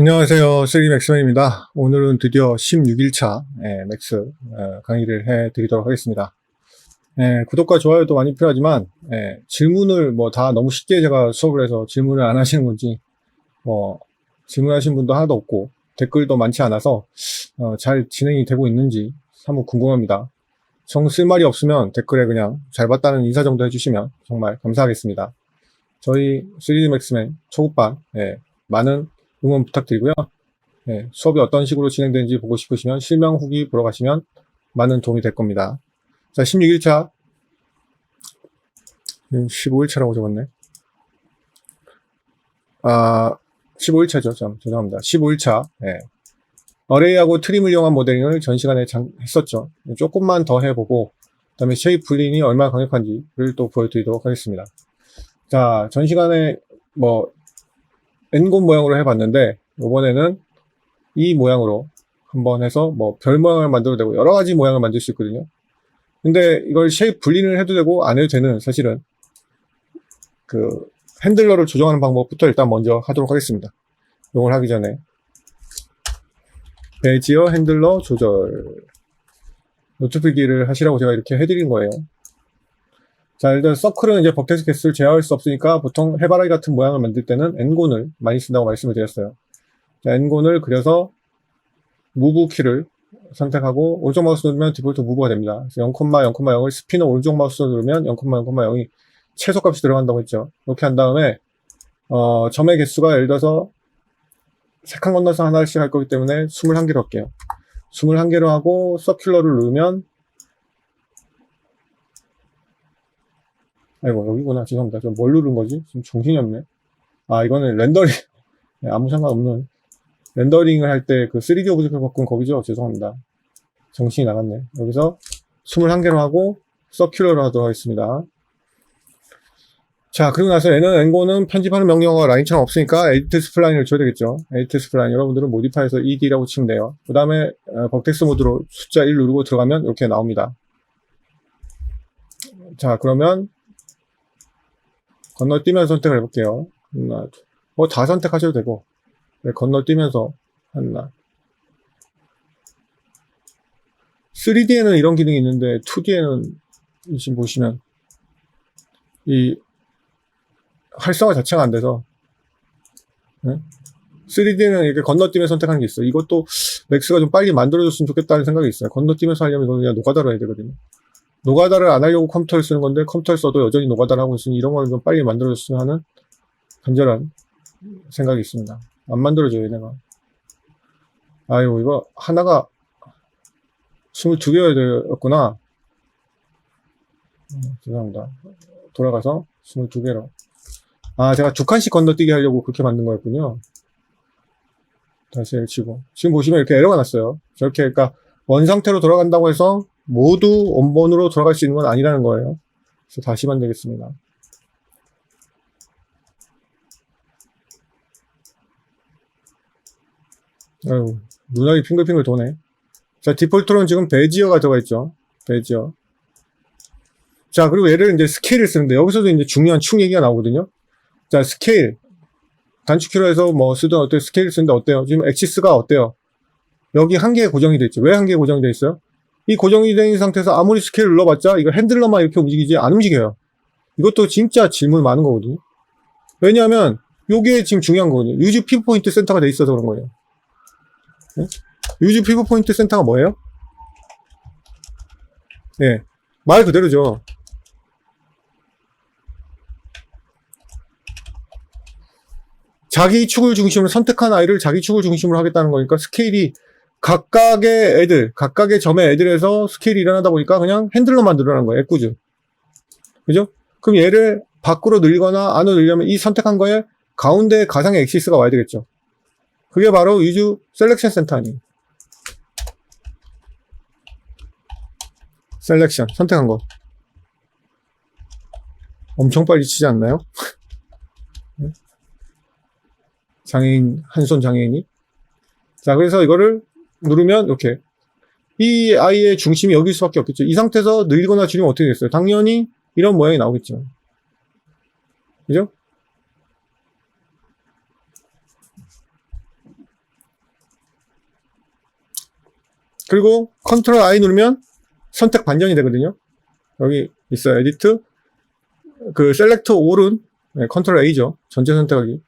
안녕하세요. 3맥스맨입니다. 오늘은 드디어 16일차 맥스 강의를 해드리도록 하겠습니다. 구독과 좋아요도 많이 필요하지만 질문을 다 너무 쉽게 제가 수업을 해서 질문을 안 하시는 건지 질문하신 분도 하나도 없고 댓글도 많지 않아서 잘 진행이 되고 있는지 한번 궁금합니다. 정 쓸 말이 없으면 댓글에 그냥 잘 봤다는 인사 정도 해주시면 정말 감사하겠습니다. 저희 3D맥스맨 초급반 많은 응원 부탁드리고요. 수업이 어떤 식으로 진행되는지 보고 싶으시면 실명 후기 보러 가시면 많은 도움이 될 겁니다. 자, 16일차 15일차라고 적었네. 15일차죠. 죄송합니다. 15일차 어레이하고 트림을 이용한 모델링을 전 시간에 했었죠. 조금만 더 해보고 그 다음에 쉐입 불린이 얼마나 강력한지를 또 보여드리도록 하겠습니다. 자, 전 시간에 N곤 모양으로 해봤는데 이번에는 이 모양으로 한번 해서 별 모양을 만들어도 되고 여러 가지 모양을 만들 수 있거든요. 근데 이걸 쉐입 분리를 해도 되고 안 해도 되는 사실은 그 핸들러를 조정하는 방법부터 일단 먼저 하도록 하겠습니다. 이걸 하기 전에 베지어 핸들러 조절 노트 필기를 하시라고 제가 이렇게 해드린 거예요. 자, 일단 서클은 이제 버텍스 개수를 제어할 수 없으니까 보통 해바라기 같은 모양을 만들 때는 N곤을 많이 쓴다고 말씀을 드렸어요. 자, N곤을 그려서 무브 키를 선택하고 오른쪽 마우스 누르면 디폴트 무브가 됩니다. 그래서 0,0,0을 스피너 오른쪽 마우스 누르면 0,0,0이 최소값이 들어간다고 했죠. 이렇게 한 다음에 점의 개수가 예를 들어서 3칸 건너서 하나씩 할 거기 때문에 21개로 할게요. 21개로 하고 서큘러를 누르면 아이고 여기구나. 죄송합니다. 좀 뭘 누른 거지? 지금 정신이 없네. 이거는 렌더링 아무 상관없는 렌더링을 할 때 그 3D 오브젝트 바꾼 거기죠. 죄송합니다. 정신이 나갔네. 여기서 21개로 하고 서큘러로 하도록 하겠습니다. 자, 그리고 나서 얘는 N고는 편집하는 명령어가 라인처럼 없으니까 에디트 스플라인을 줘야 되겠죠. 에디트 스플라인 여러분들은 모디파이에서 ED라고 치면 돼요. 그 다음에 버텍스 모드로 숫자 1 누르고 들어가면 이렇게 나옵니다. 자, 그러면 건너뛰면서 선택을 해볼게요. 하나, 다 선택하셔도 되고 건너뛰면서 하나. 3D에는 이런 기능이 있는데 2D에는 지금 보시면 이 활성화 자체가 안 돼서 3D는 이렇게 건너뛰면서 선택하는 게 있어요. 이것도 맥스가 좀 빨리 만들어줬으면 좋겠다는 생각이 있어요. 건너뛰면서 하려면 이거 그냥 노가다로 해야 되거든요. 노가다를 안 하려고 컴퓨터를 쓰는 건데 컴퓨터를 써도 여전히 노가다를 하고 있으니 이런 거는 좀 빨리 만들어줬으면 하는 간절한 생각이 있습니다. 안 만들어줘요 얘네가. 아이고 이거 하나가 22개여야 되었구나. 죄송합니다. 돌아가서 22개로 제가 2칸씩 건너뛰게 하려고 그렇게 만든 거였군요. 다시 치고 지금 보시면 이렇게 에러가 났어요. 저렇게 그러니까 원 상태로 돌아간다고 해서 모두 원본으로 돌아갈 수 있는 건 아니라는 거예요. 그래서 다시 만들겠습니다. 아유, 눈알이 핑글핑글 도네. 자, 디폴트로는 지금 베지어가 들어가 있죠. 베지어. 자, 그리고 얘를 이제 스케일을 쓰는데 여기서도 이제 중요한 축 얘기가 나오거든요. 자, 스케일. 단축키로 해서 쓰든 어때요? 스케일 쓰는데 어때요? 지금 엑시스가 어때요? 여기 한 개에 고정이 돼 있죠. 왜 한 개에 고정이 돼 있어요? 이 고정이 된 상태에서 아무리 스케일 눌러봤자 이거 핸들러만 이렇게 움직이지 안 움직여요. 이것도 진짜 질문 많은 거거든요. 왜냐하면 요게 지금 중요한 거거든요. 유즈 피부 포인트 센터가 돼 있어서 그런 거예요. 네? 유즈 피부 포인트 센터가 뭐예요? 네, 말 그대로죠. 자기 축을 중심으로 선택한 아이를 자기 축을 중심으로 하겠다는 거니까 스케일이 각각의 점의 애들에서 스케일이 일어나다 보니까 그냥 핸들러만 늘어난 거예요. 애꿎은. 그죠? 그럼 얘를 밖으로 늘리거나 안으로 늘리려면 이 선택한 거에 가운데 가상의 엑시스가 와야 되겠죠. 그게 바로 유즈 셀렉션 센터 아니에요. 셀렉션 선택한 거 엄청 빨리 치지 않나요? 장애인, 한손 장애인이. 자, 그래서 이거를 누르면 이렇게 이 아이의 중심이 여길 수밖에 없겠죠. 이 상태에서 늘리거나 줄이면 어떻게 되겠어요? 당연히 이런 모양이 나오겠죠. 그죠? 그리고 컨트롤 I 누르면 선택 반전이 되거든요. 여기 있어요. 에디트. 그 셀렉트 올은 컨트롤 A죠. 전체 선택하기.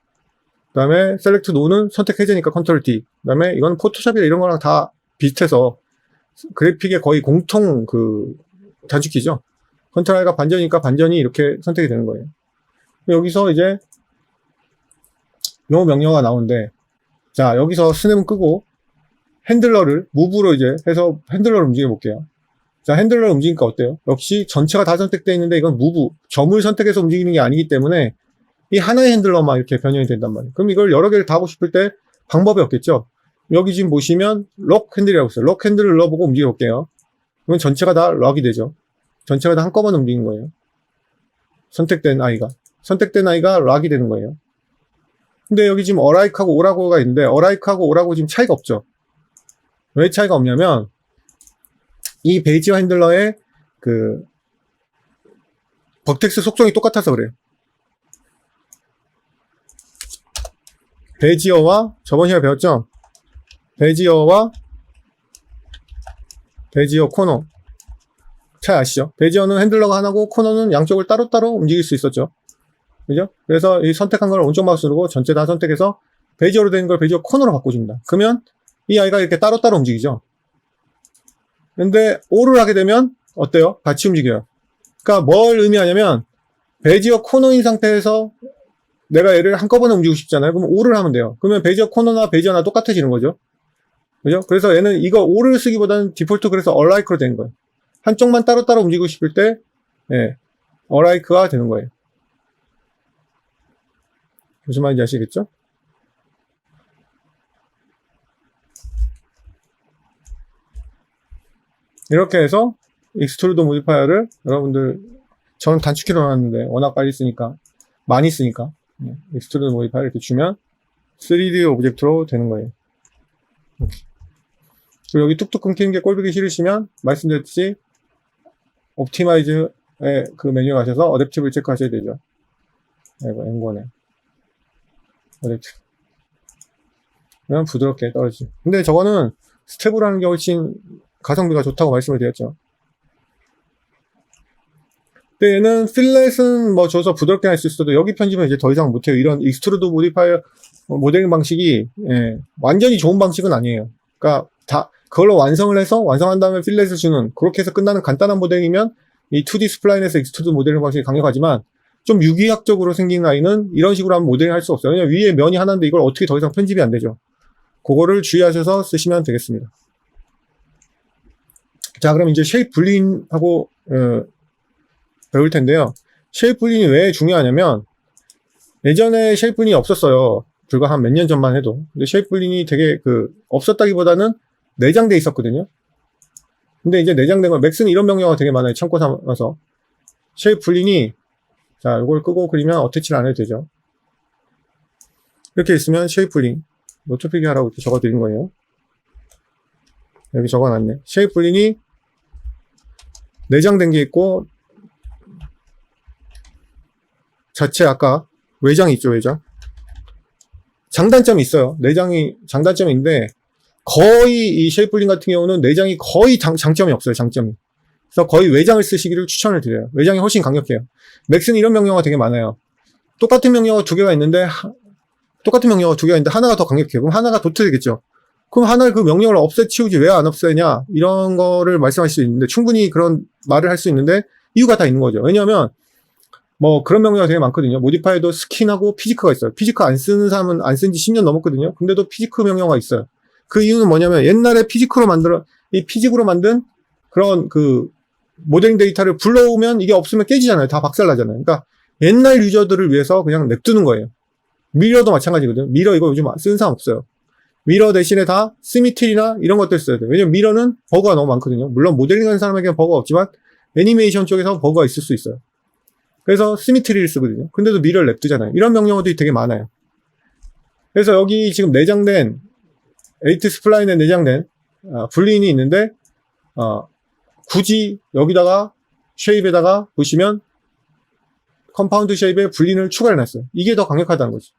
그 다음에 셀렉트 노는 선택 해제니까 컨트롤 D. 그 다음에 이건 포토샵이나 이런 거랑 다 비슷해서 그래픽의 거의 공통 그 단축키죠. 컨트롤 I가 반전이니까 반전이 이렇게 선택이 되는 거예요. 여기서 이제 요 명령어가 나오는데, 자, 여기서 스냅은 끄고 핸들러를 무브로 이제 해서 핸들러를 움직여 볼게요. 자, 핸들러를 움직이니까 어때요? 역시 전체가 다 선택되어 있는데 이건 무브, 점을 선택해서 움직이는 게 아니기 때문에 이 하나의 핸들러만 이렇게 변형이 된단 말이에요. 그럼 이걸 여러 개를 다 하고 싶을 때 방법이 없겠죠? 여기 지금 보시면 록 핸들이라고 있어요. 록 핸들을 눌러보고 움직여 볼게요. 그러면 전체가 다 록이 되죠. 전체가 다 한꺼번에 움직이는 거예요. 선택된 아이가 록이 되는 거예요. 근데 여기 지금 어라이크하고 오라고가 있는데 어라이크하고 오라고 지금 차이가 없죠. 왜 차이가 없냐면 이 베이지어 핸들러의 그 버텍스 속성이 똑같아서 그래요. 베지어와 저번 시간에 배웠죠? 베지어와 베지어 코너 차이 아시죠? 베지어는 핸들러가 하나고 코너는 양쪽을 따로따로 움직일 수 있었죠. 그죠? 그래서 이 선택한 걸 오른쪽 마우스 누르고 전체 다 선택해서 베지어로 된 걸 베지어 코너로 바꿔줍니다. 그러면 이 아이가 이렇게 따로따로 움직이죠. 근데 O를 하게 되면 어때요? 같이 움직여요. 그러니까 뭘 의미하냐면 베지어 코너인 상태에서 내가 얘를 한꺼번에 움직이고 싶잖아요. 그럼 O를 하면 돼요. 그러면 베지어 코너나 베지어나 똑같아지는 거죠. 그죠? 그래서 얘는 이거 O를 쓰기보다는 디폴트 그래서 alike로 된 거예요. 한쪽만 따로따로 움직이고 싶을 때 alike가 되는 거예요. 무슨 말인지 아시겠죠? 이렇게 해서 익스트루드 모디파이어를 여러분들 저는 단축키로 놨는데 워낙 빨리 쓰니까 많이 쓰니까 익스트루드 모디파이어 이렇게 주면 3D 오브젝트로 되는 거예요. 그리고 여기 뚝뚝 끊기는 게 꼴보기 싫으시면 말씀드렸듯이 옵티마이즈의 그 메뉴에 가셔서 어댑티브를 체크하셔야 되죠. 이거 N1에 어댑티브 그러면 부드럽게 떨어지죠. 근데 저거는 스텝으로 하는 게 훨씬 가성비가 좋다고 말씀을 드렸죠. 근데 얘는 필렛은 뭐 줘서 부드럽게 할 수 있어도 여기 편집은 이제 더 이상 못해요. 이런 익스트루드 모디파이어 모델링 방식이 완전히 좋은 방식은 아니에요. 그러니까 다 그걸로 완성을 해서 완성한 다음에 필렛을 주는 그렇게 해서 끝나는 간단한 모델링이면 이 2D 스플라인에서 익스트루드 모델링 방식이 강력하지만 좀 유기학적으로 생긴 아이는 이런 식으로 하면 모델링 할 수 없어요. 왜냐면 위에 면이 하나인데 이걸 어떻게 더 이상 편집이 안 되죠. 그거를 주의하셔서 쓰시면 되겠습니다. 자, 그럼 이제 쉐입 불린하고 배울 텐데요. 쉐입 불린이 왜 중요하냐면 예전에 쉐입 불린이 없었어요. 불과 한 몇 년 전만 해도. 근데 쉐입 불린이 되게 없었다기보다는 내장돼 있었거든요. 근데 이제 내장된 걸 맥스는 이런 명령어가 되게 많아요. 참고 삼아서 쉐입 불린이 자, 이걸 끄고 그리면 어태치를 안 해도 되죠. 이렇게 있으면 쉐입 불린 노트필기 하라고 이렇게 적어 드린 거예요. 여기 적어놨네. 쉐입 불린이 내장된 게 있고 자체 아까 외장이 있죠. 외장 장단점이 있어요. 내장이 장단점이 있는데 거의 이 쉐입 불린 같은 경우는 내장이 거의 장점이 없어요. 장점이. 그래서 거의 외장을 쓰시기를 추천을 드려요. 외장이 훨씬 강력해요. 맥스는 이런 명령어가 되게 많아요. 똑같은 명령어 두 개가 있는데 하나가 더 강력해요. 그럼 하나가 도트 되겠죠. 그럼 하나를 그 명령어를 없애치우지 왜 안 없애냐 이런 거를 말씀하실 수 있는데 충분히 그런 말을 할 수 있는데 이유가 다 있는 거죠. 왜냐하면 뭐 그런 명령어가 되게 많거든요. 모디파이어도 스킨하고 피지크가 있어요. 피지크 안 쓰는 사람은 안 쓴 지 10년 넘었거든요. 근데도 피지크 명령어가 있어요. 그 이유는 뭐냐면 옛날에 피지크로 만든 그런 모델링 데이터를 불러오면 이게 없으면 깨지잖아요. 다 박살나잖아요. 그러니까 옛날 유저들을 위해서 그냥 냅두는 거예요. 미러도 마찬가지거든요. 미러 이거 요즘 쓰는 사람 없어요. 미러 대신에 다 시미트리나 이런 것들 써야 돼요. 왜냐면 미러는 버그가 너무 많거든요. 물론 모델링 하는 사람에게는 버그가 없지만 애니메이션 쪽에서 버그가 있을 수 있어요. 그래서 시미트리를 쓰거든요. 근데도 미러를 냅두잖아요. 이런 명령어들이 되게 많아요. 그래서 여기 지금 내장된 에이트 스플라인에 내장된 불린이 있는데 굳이 여기다가 쉐입에다가 보시면 컴파운드 쉐입에 불린을 추가를 놨어요. 이게 더 강력하다는 거죠.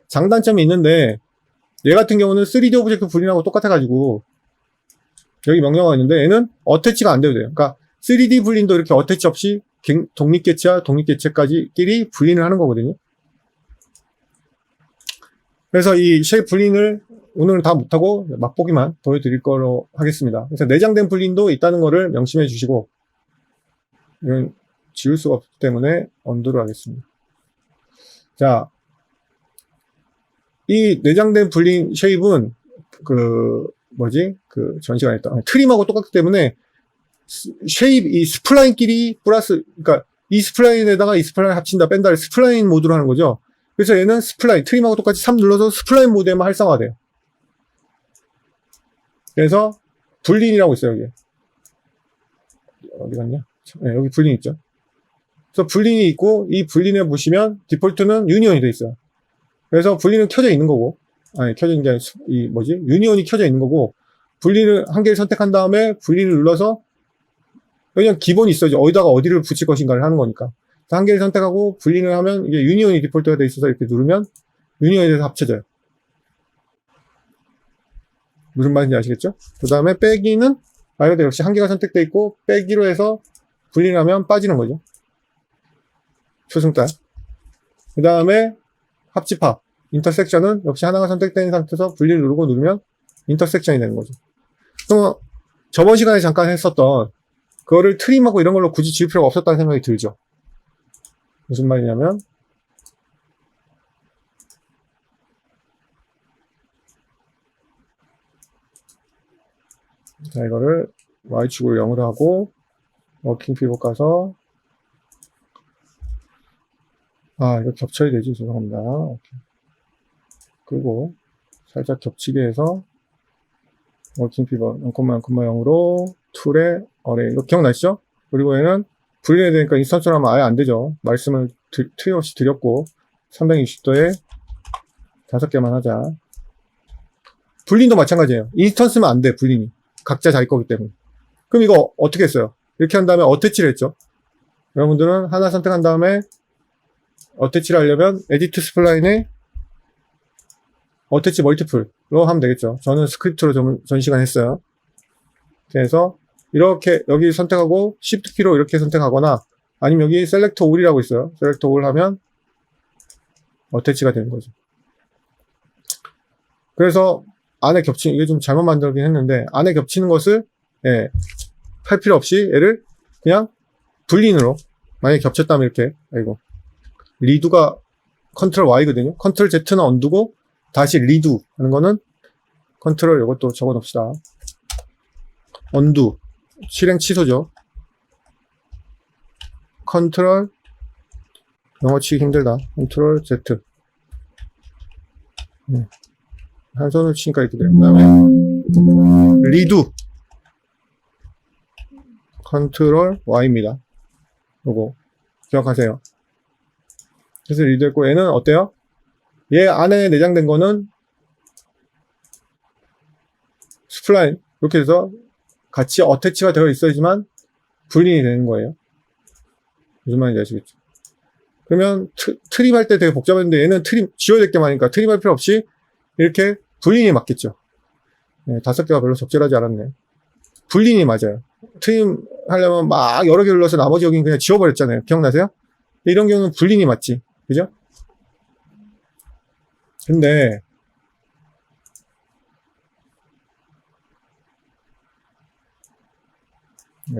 장단점이 있는데 얘 같은 경우는 3D 오브젝트 불린하고 똑같아가지고 여기 명령어가 있는데 얘는 어태치가 안 돼도 돼요. 그러니까 3D 분린도 이렇게 어태치 없이 독립개체와 독립개체까지끼리 분린을 하는 거거든요. 그래서 이 쉐입 분린을 오늘은 다 못하고 맛보기만 보여드릴 거로 하겠습니다. 그래서 내장된 분린도 있다는 거를 명심해 주시고, 이건 지울 수가 없기 때문에 언더로 하겠습니다. 자, 이 내장된 분린 쉐입은 전 시간에 했다. 트림하고 똑같기 때문에 쉐입 이 스플라인끼리 플러스, 그러니까 이 스플라인에다가 이 스플라인 합친다 뺀다를 스플라인 모드로 하는 거죠. 그래서 얘는 스플라인, 트림하고 똑같이 3 눌러서 스플라인 모드에만 활성화돼요. 그래서 분린이라고 있어요, 여기. 어디 갔냐? 네, 여기 분린 있죠. 그래서 분린이 있고, 이 분린에 보시면 디폴트는 유니온이 돼 있어요. 그래서 분린은 켜져 있는 거고, 켜져 있는 게 아니라, 유니온이 켜져 있는 거고, 분린을 한 개를 선택한 다음에 분린을 눌러서, 그냥 기본이 있어요. 어디다가 어디를 붙일 것인가를 하는 거니까. 한 개를 선택하고 분린을 하면 이게 유니온이 디폴트가 돼 있어서 이렇게 누르면 유니온에 대해서 합쳐져요. 무슨 말인지 아시겠죠? 그 다음에 빼기는 말 그대로 역시 한 개가 선택돼 있고 빼기로 해서 분린하면 빠지는 거죠. 초승달. 그 다음에 합집합, 인터섹션은 역시 하나가 선택된 상태에서 분리를 누르고 누르면 인터섹션이 되는 거죠. 그럼 저번 시간에 잠깐 했었던 그거를 트림하고 이런 걸로 굳이 지을 필요가 없었다는 생각이 들죠. 무슨 말이냐면 자, 이거를 Y축으로 0으로 하고 워킹 피벗 가서 이거 겹쳐야 되지. 죄송합니다. 오케이. 그리고 살짝 겹치게 해서 워킹 피벗 0,0,0으로 툴에 어레이 이거 기억나시죠? 그리고 얘는 분리해야 되니까 인스턴스로 하면 아예 안 되죠. 말씀을 틀림없이 드렸고 360도에 5개만 하자. 분린도 마찬가지예요. 인스턴스면 안 돼. 분린이 각자 자기 거기 때문에. 그럼 이거 어떻게 했어요? 이렇게 한 다음에 어태치를 했죠. 여러분들은 하나 선택한 다음에 어태치를 하려면 에디트 스플라인에 어태치 멀티플로 하면 되겠죠. 저는 스크립트로 전 시간 했어요. 그래서 이렇게 여기 선택하고 Shift 키로 이렇게 선택하거나 아니면 여기 셀렉터 올이라고 있어요. 셀렉터 올 하면 어태치가 되는 거죠. 그래서 안에 겹치는 이게 좀 잘못 만들긴 했는데 안에 겹치는 것을 할 필요 없이 얘를 그냥 분린으로 만약에 겹쳤다면 이렇게 리두가 컨트롤 Y거든요. 컨트롤 Z는 언두고 다시 리두 하는 거는 컨트롤 이것도 적어 놓읍시다. 언두 실행 취소죠. 컨트롤 영어 치기 힘들다. 컨트롤 Z 한 손을 치니까 이렇게 돼요. 그 다음에 리두 컨트롤 Y입니다. 요거 기억하세요. 그래서 리두 했고 얘는 어때요? 얘 안에 내장된 거는 스플라인 이렇게 해서 같이 어태치가 되어 있어야지만 분린이 되는 거예요. 무슨 말인지 아시겠죠? 그러면 트림할 때 되게 복잡했는데 얘는 트림 지워야 될 게 많으니까 트림할 필요 없이 이렇게 분린이 맞겠죠. 5개가 별로 적절하지 않았네. 분린이 맞아요. 트림 하려면 막 여러 개 눌러서 나머지 여긴 그냥 지워버렸잖아요. 기억나세요? 이런 경우는 분린이 맞지. 그죠? 근데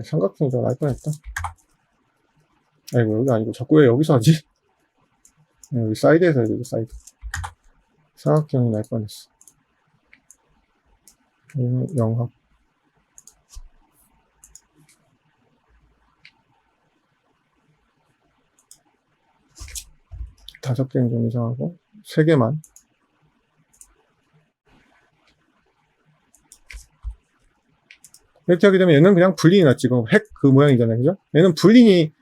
삼각형이 더 나을 뻔했다. 아이고 여기 아니고 자꾸 왜 여기서 하지? 여기 사이드에서 해야 돼. 사이드. 삼각형이 나을 뻔했어. 영합. 다섯 개는 좀 이상하고 3개만. 이렇게 하게 되면 얘는 그냥 분린이 났지. 지금 핵 그 모양이잖아요. 그죠? 얘는 분린이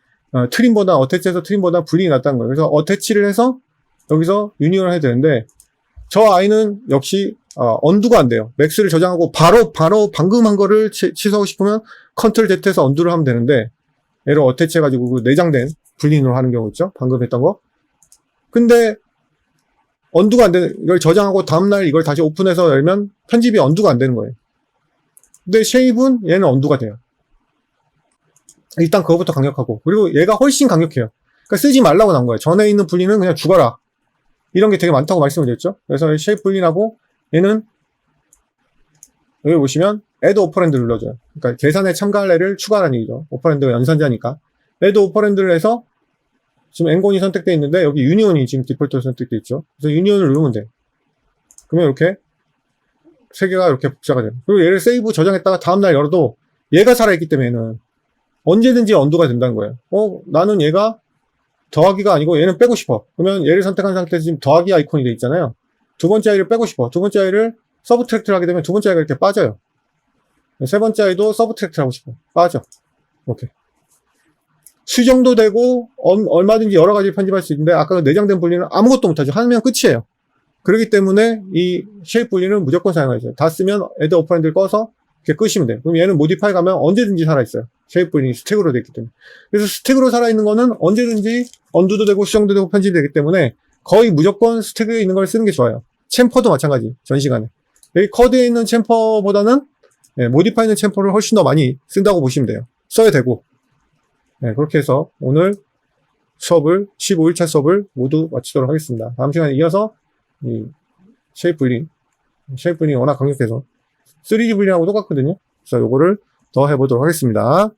트림보다 어태치해서 트림보다 분린이 났다는 거예요. 그래서 어태치를 해서 여기서 유니온을 해야 되는데 저 아이는 역시 언두가 안 돼요. 맥스를 저장하고 바로 방금 한 거를 취소하고 싶으면 컨트롤 Z에서 언두를 하면 되는데 얘를 어태치 해가지고 그 내장된 분린으로 하는 경우 있죠. 방금 했던 거. 근데 언두가 안 되는 이걸 저장하고 다음날 이걸 다시 오픈해서 열면 편집이 언두가 안 되는 거예요. 근데 쉐입은 얘는 언두가 돼요. 일단 그거부터 강력하고, 그리고 얘가 훨씬 강력해요. 그러니까 쓰지 말라고 나온 거예요. 전에 있는 분리는 그냥 죽어라. 이런 게 되게 많다고 말씀을 드렸죠. 그래서 쉐입 분리하고 얘는 여기 보시면 add 오퍼랜드 눌러줘요. 그러니까 계산에 참가할 애를 추가하라는 얘기죠. 오퍼랜드가 연산자니까. add 오퍼랜드를 해서 지금 n곤이 선택되어 있는데 여기 유니온이 지금 디폴트로 선택되어 있죠. 그래서 유니온을 누르면 돼. 그러면 이렇게 세 개가 이렇게 복사가 돼요. 그리고 얘를 세이브 저장했다가 다음날 열어도 얘가 살아있기 때문에 얘는 언제든지 언두가 된다는 거예요. 나는 얘가 더하기가 아니고 얘는 빼고 싶어. 그러면 얘를 선택한 상태에서 지금 더하기 아이콘이 돼 있잖아요. 두 번째 아이를 빼고 싶어. 두 번째 아이를 서브트랙트를 하게 되면 두 번째 아이가 이렇게 빠져요. 세 번째 아이도 서브트랙트를 하고 싶어. 빠져. 오케이. 수정도 되고 얼마든지 여러 가지 편집할 수 있는데 아까 내장된 분리는 아무것도 못하죠. 하면 끝이에요. 그렇기 때문에 이 쉐입 분리는 무조건 사용하죠. 다 쓰면 애드 오퍼랜드를 꺼서 이렇게 끄시면 돼요. 그럼 얘는 모디파이 가면 언제든지 살아있어요. 쉐입 분리 스택으로 되어 있기 때문에. 그래서 스택으로 살아있는 거는 언제든지 언두도 되고 수정도 되고 편집이 되기 때문에 거의 무조건 스택에 있는 걸 쓰는 게 좋아요. 챔퍼도 마찬가지. 전 시간에. 여기 커드에 있는 챔퍼보다는 모디파이 있는 챔퍼를 훨씬 더 많이 쓴다고 보시면 돼요. 써야 되고. 그렇게 해서 오늘 수업을 15일차 수업을 모두 마치도록 하겠습니다. 다음 시간에 이어서 이 쉐입 분리 워낙 강력해서 3D 분리하고 똑같거든요. 그래서 요거를 더 해보도록 하겠습니다.